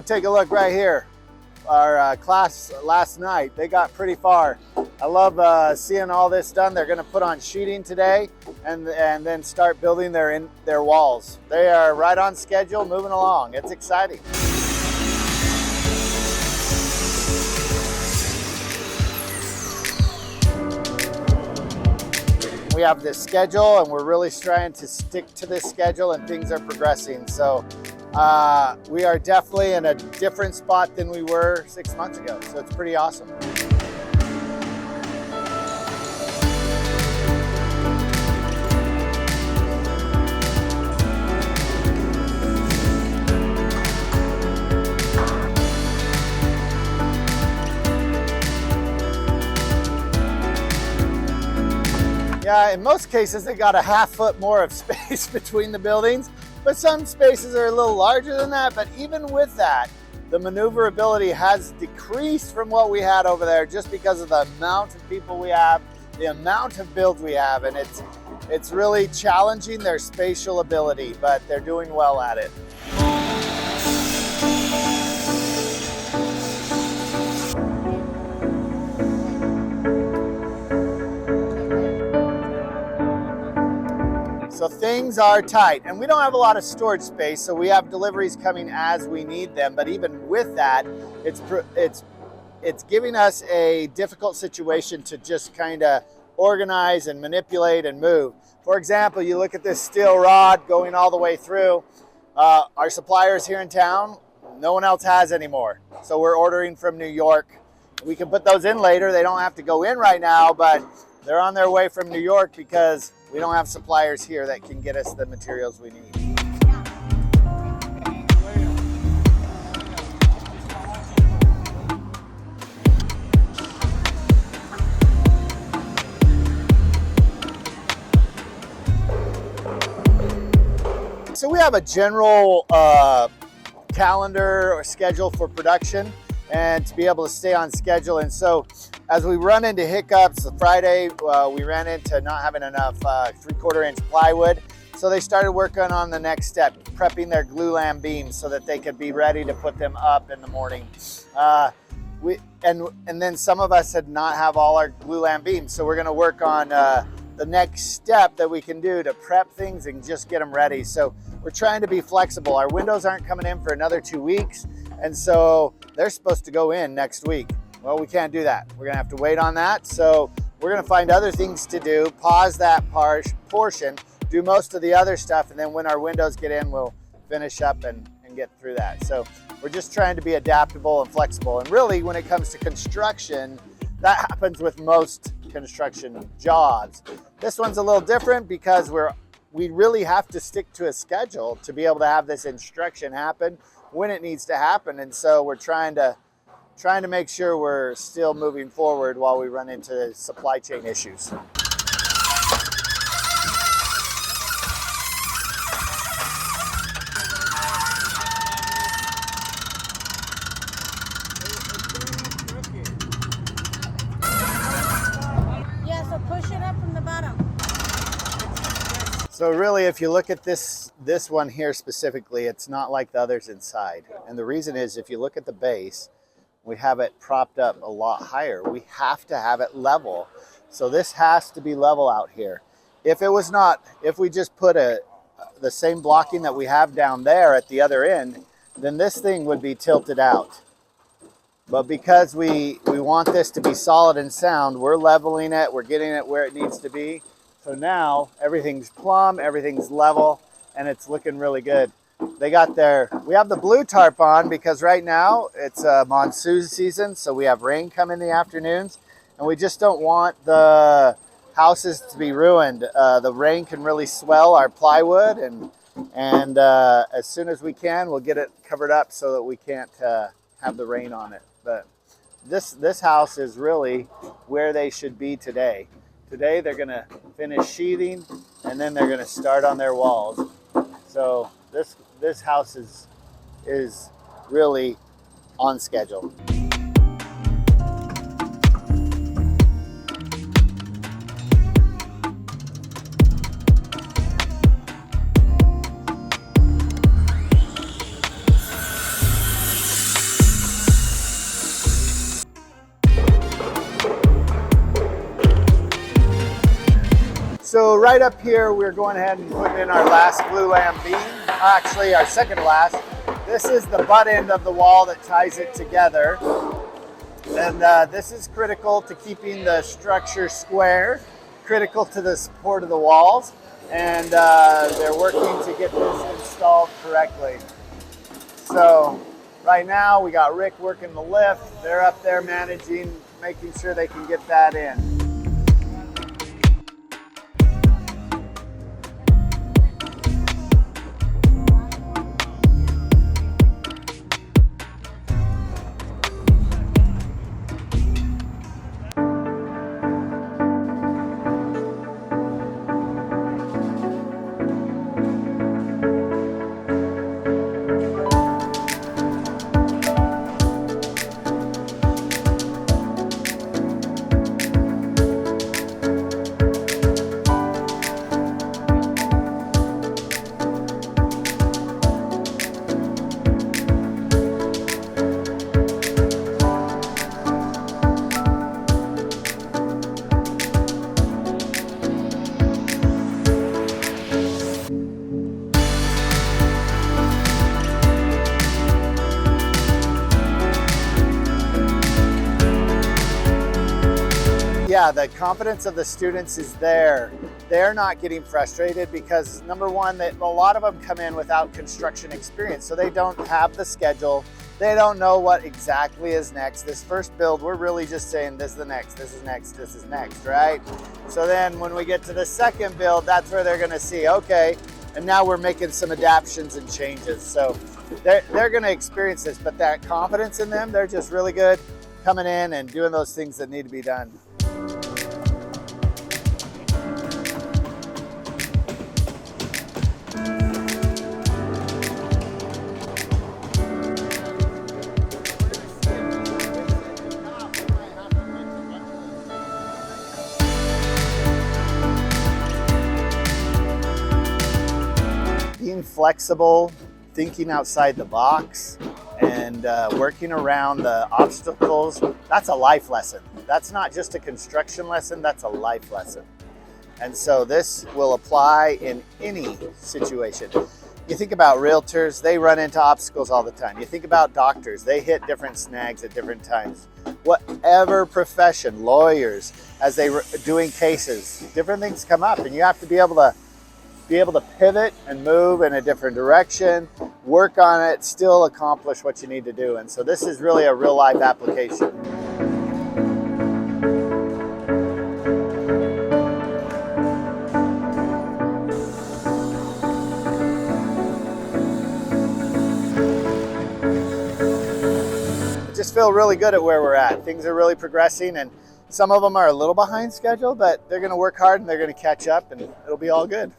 take a look right here. Our class last night, they got pretty far. I love seeing all this done. They're going to put on sheeting today and then start building their walls. They are right on schedule, moving along. It's exciting. We have this schedule and we're really trying to stick to this schedule, and things are progressing. So we are definitely in a different spot than we were 6 months ago. So it's pretty awesome. Yeah, in most cases, they got a half foot more of space between the buildings, but some spaces are a little larger than that. But even with that, the maneuverability has decreased from what we had over there just because of the amount of people we have, the amount of builds we have, and it's really challenging their spatial ability, but they're doing well at it. So things are tight, and we don't have a lot of storage space, so we have deliveries coming as we need them. But even with that, it's giving us a difficult situation to just kind of organize and manipulate and move. For example, you look at this steel rod going all the way through. Our suppliers here in town, no one else has anymore. So we're ordering from New York. We can put those in later. They don't have to go in right now, but they're on their way from New York because we don't have suppliers here that can get us the materials we need. So we have a general calendar or schedule for production and to be able to stay on schedule. And so as we run into hiccups, Friday we ran into not having enough 3/4 inch plywood. So they started working on the next step, prepping their glulam beams so that they could be ready to put them up in the morning. And then some of us had not have all our glulam beams. So we're gonna work on the next step that we can do to prep things and just get them ready. So we're trying to be flexible. Our windows aren't coming in for another 2 weeks. And so they're supposed to go in next week. Well, we can't do that. We're gonna have to wait on that. So we're gonna find other things to do, pause that portion, do most of the other stuff, and then when our windows get in, we'll finish up and get through that. So we're just trying to be adaptable and flexible. And really, when it comes to construction, that happens with most construction jobs. This one's a little different because we really have to stick to a schedule to be able to have this instruction happen when it needs to happen. And so we're trying to make sure we're still moving forward while we run into supply chain issues. Yeah, so push it up from the bottom. So really, if you look at this one here specifically, it's not like the others inside. And the reason is, if you look at the base, we have it propped up a lot higher. We have to have it level. So this has to be level out here. If it was not, if we just put the same blocking that we have down there at the other end, then this thing would be tilted out. But because we want this to be solid and sound, we're leveling it, we're getting it where it needs to be. So now everything's plumb, everything's level, and it's looking really good. We have the blue tarp on because right now it's monsoon season, so we have rain come in the afternoons, and we just don't want the houses to be ruined. The rain can really swell our plywood, and as soon as we can, we'll get it covered up so that we can't have the rain on it. But this house is really where they should be today. Today they're going to finish sheathing, and then they're going to start on their walls. So this house is really on schedule. So right up here, we're going ahead and putting in our last glulam beam, actually our second last. This is the butt end of the wall that ties it together. And this is critical to keeping the structure square, critical to the support of the walls. And they're working to get this installed correctly. So right now we got Rick working the lift. They're up there managing, making sure they can get that in. Yeah, the confidence of the students is there. They're not getting frustrated because number one, that a lot of them come in without construction experience. So they don't have the schedule. They don't know what exactly is next. This first build, we're really just saying this is the next, this is next, this is next, right? So then when we get to the second build, that's where they're gonna see, okay, and now we're making some adaptations and changes. So they're gonna experience this, but that confidence in them, they're just really good coming in and doing those things that need to be done. Being flexible, thinking outside the box, and working around the obstacles, that's a life lesson. That's not just a construction lesson, that's a life lesson. And so this will apply in any situation. You think about realtors, they run into obstacles all the time. You think about doctors, they hit different snags at different times. Whatever profession, lawyers, as they doing cases, different things come up, and you have to be able to pivot and move in a different direction, work on it, still accomplish what you need to do. And so this is really a real life application. I just feel really good at where we're at. Things are really progressing, and some of them are a little behind schedule, but they're gonna work hard and they're gonna catch up, and it'll be all good.